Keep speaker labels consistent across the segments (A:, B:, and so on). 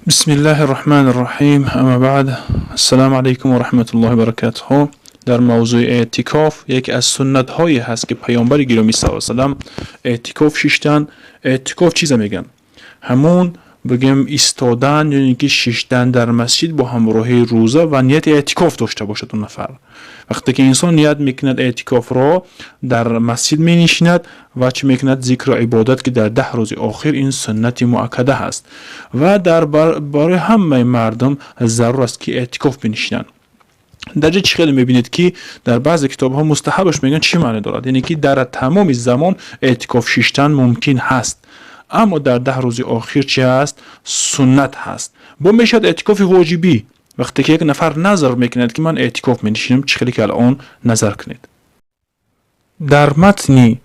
A: بسم الله الرحمن الرحیم. اما بعد، السلام علیکم و رحمت الله و برکاته. در موضوع اعتکاف، یکی از سنت هایی هست که پیامبر گرامی صلی الله علیه و سلم اعتکاف شیشتن. اعتکاف چیزا میگن؟ همون بگیم ایستادن، یعنی که شیشتن در مسجد با همراهی روزه و نیت اعتکاف داشته باشد اون نفر. وقتی که انسان نیت میکند اعتکاف را، در مسجد می نشیند و چه میکند؟ ذکر و عبادت، که در 10 روز آخر این سنت مؤکده هست و در برای همه مردم ضرور است که اعتکاف بنشینند. در جای چی خیلی میبینید که در بعضی کتاب ها مستحبش میگن چی معنی دارد؟ یعنی که در تمام زمان اعتکاف شیشتن ممکن هست، اما در 10 روز آخر چی هست؟ سنت هست. با میشد اعتکاف واجبی. وقتی که یک نفر نظر میکند که من اعتکاف می‌نشینم، چه خیلی که الان نظر کنید. در متن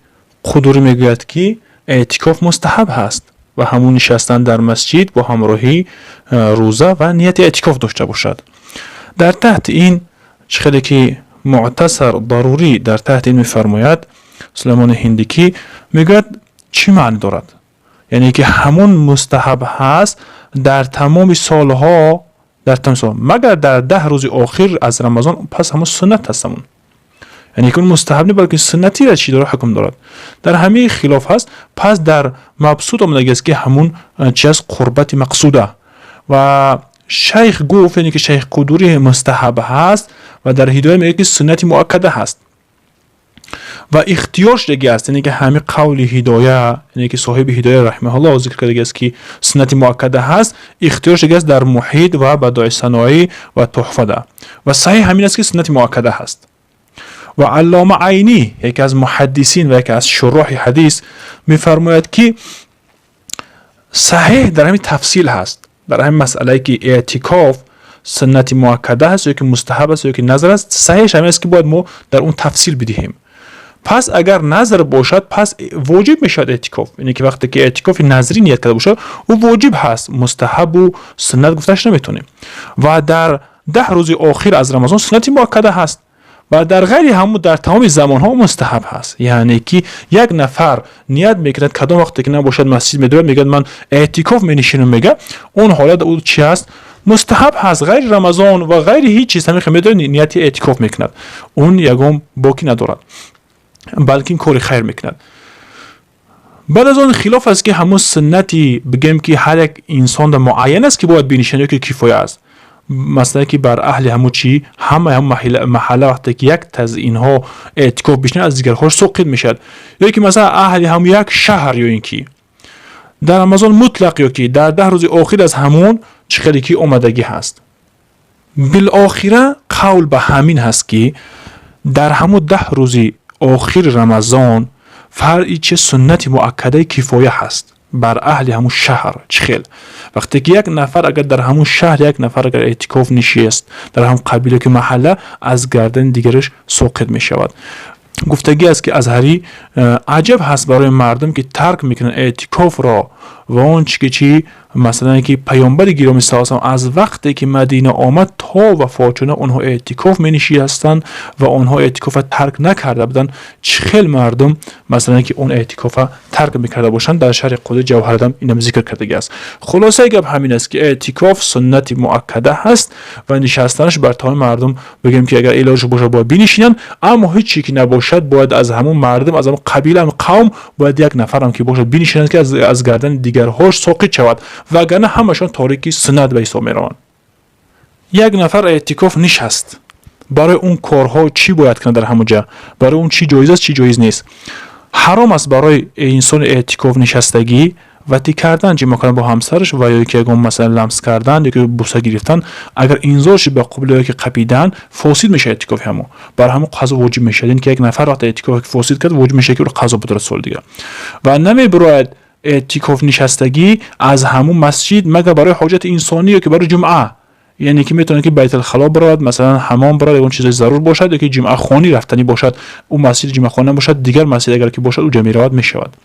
A: قدوری میگوید که اعتکاف مستحب هست و همون نشستن در مسجد با همراهی روزه و نیت اعتکاف داشته باشد. در تحت این چه خیلی که معتصر ضروری در تحت این میفرماید سلیمان هندکی، میگوید چی معنی دارد؟ یعنی که همون مستحب هست در تمام سالها، مگر در 10 روز آخر از رمضان پس همون سنت هستمون. یعنی که اون مستحب نه بلکه سنتی را چی داره؟ حکم دارد. در همه خلاف هست. پس در مبسوط آمده است که همون چیز قربت مقصوده و شیخ گفت، یعنی که شیخ قدوری مستحب هست و در هدایه میگه که سنتی مؤکده هست و اختیارش دیگه است. یعنی که همه قول هدایه، یعنی که صاحب هدایه رحمه الله ذکر کرده است که سنت مؤکده هست، اختیارش دیگه است در محیط و بدایع صناعی و تحفه ده و صحیح همین است که سنت مؤکده هست. و علامه عینی، یکی از محدثین و یکی از شراح حدیث، میفرماید که صحیح در همین تفصیل هست، در همین مسئله که اعتکاف سنت مؤکده هست یا که مستحب است یا که نظر است، صحیح همین است که باید ما در اون تفصیل بدهیم. پس اگر نظر باشد پس واجب میشد اعتکاف. یعنی که وقتی که اعتکاف نظری نیت کرده باشه او واجب هست، مستحب و سنت گفتش نمیتونیم. و در 10 روز آخر از رمضان سنتی مؤکده هست و در غیر همون در تمام زمان ها مستحب هست. یعنی که یک نفر نیت میکند کدام وقتی که نباشد مسجد میدوه، میگه من اعتکاف مینشینم، میگه اون حالت او چی هست؟ مستحب هست. غیر رمضان و غیر هیچ چیز همین میدوه نیت اعتکاف میکند، اون یگام باکی ندارد بلکه این کار خیر میکند. بعد از اون خلاف است که همون سنتی بگیم که هر یک انسان در معین است که باید بنشینه که کفایه است. مثلا که بر اهل همون چی همه محله وقتی که یک از اینها اعتکاف بشینه از دیگرها ساقط میشد، یا که مثلا اهل هم یک شهر، یا اینکه در رمضان مطلق یا که در 10 روز آخر از همون چقدر که اومدگی هست. بالاخره قول به همین هست که در همون 10 روز آخر رمضان فرعی چه سنت مؤکده کفایه هست بر اهل همون شهر. چخیل وقتی که یک نفر اگر در همون شهر، یک نفر اگر اعتکاف نشست در همون قبیله که محله، از گردن دیگرش ساقط می شود. گفتگی است که ازهری عجب هست برای مردم که ترک میکنن اعتکاف را و اون چی مثلا که پیامبر گرامی صلی الله علیه و از وقتی که مدینه آمد تا وفات شده اونها اعتکاف مینشستند و اونها اعتکاف ترک نکرده بودن. چخیل مردم مثلا که اون اعتکاف ترک میکرده باشند. در شرح قدر جوهردم اینم ذکر کرده است. خلاصه گپ همین است که اعتکاف سنتی مؤکده هست و نشستنش بر تمام مردم بگیم که اگر علاج باشه باید بنشینن، اما هیچ چیزی که نباشد باید از همون مردم، از همون قبیله، هم قوم، باید یک نفر هم که باشد بنشینند که از گردن دیگرهاش ساقط شود، وگرنه همشون تاریکی سنت به حساب میروند. یک نفر اعتکاف نشست، برای اون کارها چی باید کنه در همونجا؟ برای اون چی جایز است چی جایز نیست؟ حرام است برای انسان اعتکاف نشستگی وطی کردن، جمع کردن با همسرش و یا که مثلا لمس کردن یا که بوسه گرفتن. اگر اینزاش به قبله که قپیدن فاسد میشه اعتکاف همو، بر همو قضا واجب میشه. یعنی که یک نفر وقت اعتکاف فاسد کرد واجب میشه که قضا بدره سال دیگه. و نمیبراید اعتکاف نشستگی از همون مسجد مگر برای حاجت انسانی یا که برای جمعه، یعنی که میتونه که بیت الخلا برود، مثلا حمام برود، اون چیزای ضرور باشد یا که جمعه خانی رفتنی باشد، اون مسجد جمعه خانه باشد، دیگر مسجد اگر که باشد او جمعه رواد میشود.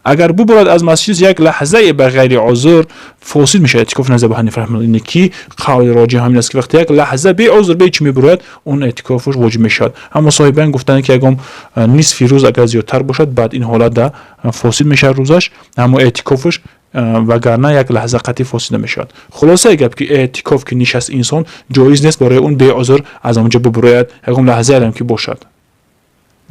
A: اگر برود از مسجد یک لحظه به غیر عذر فاسد میشه اعتکاف. نزد ابو حنیفه رحمه الله اینه که قول راجح همین است که وقتی یک لحظه به عذر به چی میبرد اون اعتکافش واجب میشد. اما صاحبان گفتن که اگه نصف روز اگر زیادتر باشد بعد این حالت ده فاسد میشه روزش، اما اعتکافش وگرنه یک لحظه قطعی فاسد میشود. خلاصه گپ که اعتکاف که نشست انسان جایز نیست برای اون بی عذر از اونجا ببراید یکم لحظه هم که باشد.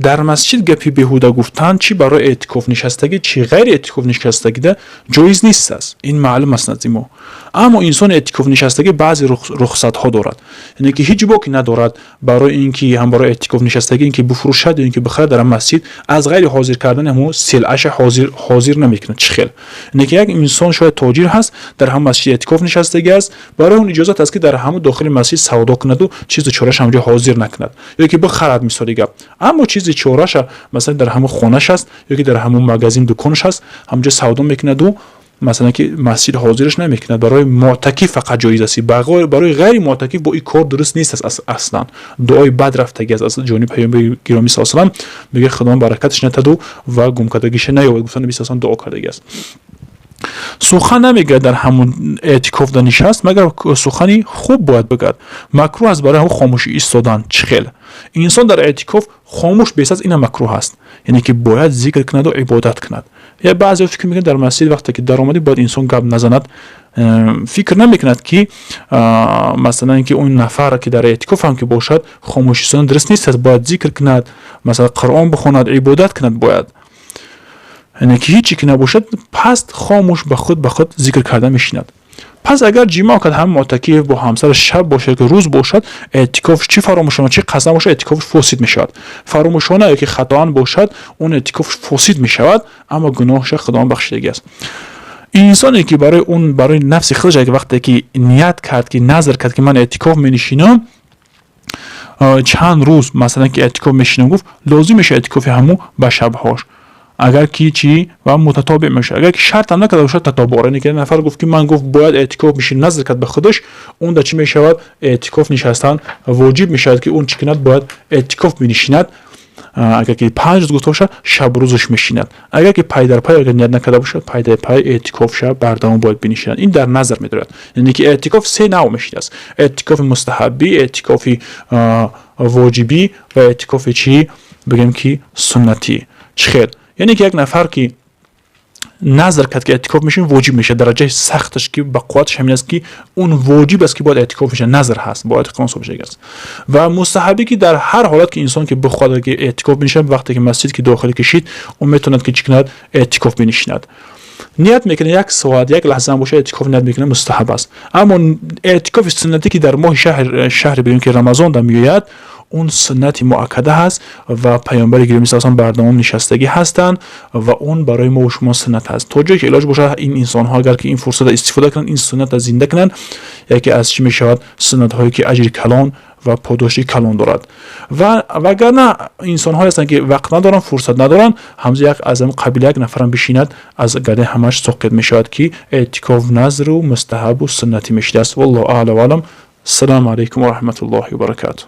A: در مسجد گپی بیهوده گفتن چی برای اعتکاف نشستگی چی غیر اعتکاف نشستگی ده جایز نیست است. این معلوم است نزد ما. اما انسان اعتکاف نشستگی بعضی رخصت ها دارد، یعنی که هیچ باکی ندارد برای اینکه هم برای اعتکاف نشستگی اینکه بفروشد یا اینکه بخره در مسجد از غیر حاضر کردن همو سلعش حاضر نمیکنه. چه خیل یعنی که یک انسان شاید تاجر هست در هم مسجد اعتکاف نشستگی است، برای اون اجازه است که در هم داخل مسجد سودا کند و چیز چورش همونجا حاضر نکند یا که بخرد مثالی گپ. اما چیز چورش مثلا در همون خانه‌اش است یا که در همون مغازین دکانش است همونجا سودا میکند و مثلا که مسجد حاضرش نمیکند. برای معتکف فقط جایز است، برای غیر معتکف با این کار درست نیست است. اصلا دعای بد رفتگی از جانب پیامبر گرامی صلی الله علیه و آله میگه خدا برکتش ندهد و گمکدگیش نیاورد. گفتن نبی صلی الله علیه و آله دعا کردگی است. سخن نمیگه در همون اعتکاف در نشست مگر سخنی خوب باید بگد. مکروه است برای همون خاموشی ایستادن. چخیل انسان در اعتکاف خاموش بیست از این مکروه است، یعنی که باید ذکر کند و عبادت کند. یا بعضی فکر میکنه در مسجد وقتی که در اومدی باید انسان گپ نزند، فکر نمیکند که مثلا اینکه اون نفر که در اعتکاف هم که باشد خاموشی ایستادن درست نیست، باید ذکر کند، مثلا قرآن بخواند، عبادت کند باید. یعنی که هیچی که نباشد پس خاموش به خود ذکر کرده میشیند. پس اگر جماع کرد هم معتکف با همسر شب باشه که روز باشد اعتکاف چی فراموشانه چی قصد باشه اعتکاف فاسد میشود. فراموشانه یا که خطا باشد اون اعتکاف فاسد میشود، اما گناهش خدا بخشیدگی است. انسانی که برای نفس خودش که وقتی که نیت کرد که نظر کرد که من اعتکاف مینشینم چند روز مثلا که اعتکاف میشینم گفت لازم میشه اعتکاف همو به شبهاش اگر کی چی و متتابع میشه. اگر که شرط هم نکرده باشد تتابع، یعنی که نفر گفت که من گفت باید اعتکاف میشه نظر کرد به خودش، اون در چی میشود اعتکاف نشستن واجب میشود که اون چیکند باید اعتکاف بنشیند. اگر که 5 روز گفته باشد شب روزش میشیند. اگر که پای در پای اگر نیت نکرده باشد پای در پای اعتکاف شب بردام باید بنشیند. این در نظر میدارد، یعنی که اعتکاف 3 نوع میشه است: اعتکاف مستحبی، اعتکاف واجبی و اعتکاف چی بگیم که سنتی. چخیر یعنی که یک نفر که نظر کرد که اعتکاف میشه واجب میشه، درجه سختش که به قوتش همین است که اون واجب است که باید اعتکاف میشه، نظر هست باید قانون بشه است. و مستحبی که در هر حالت که انسان که بخواد که اعتکاف بنشه وقتی که مسجد که داخل کشید اون میتوند که چیکند اعتکاف بنشیند. نیت میکنه 1 ساعت 1 لحظه هم باشه اعتکاف نیت میکنه مستحب است. اما اعتکاف سنتی که در ماه شهر بگیم که رمضان در میآید اون سنت مؤکده هست و پیامبر گرامی صلی الله علیه و آله بردام نشستگی هستند و اون برای ما و شما سنت هست. تا جایی که علاج باشه این انسان ها اگر که این فرصت استفاده کنن این سنت زنده کنن، یکی از چی میشود سنت هایی که اجر کلان و پاداشی کلان دارد. و وگرنه انسان ها هستند که وقت ندارن فرصت ندارن همزه یک از قبیله یک نفرم بشیند از گده همش ساقط میشود که اعتکاف نظر و مستحب و سنتی میشه است. والله اعلی و علم. السلام علیکم و رحمت الله و برکاته.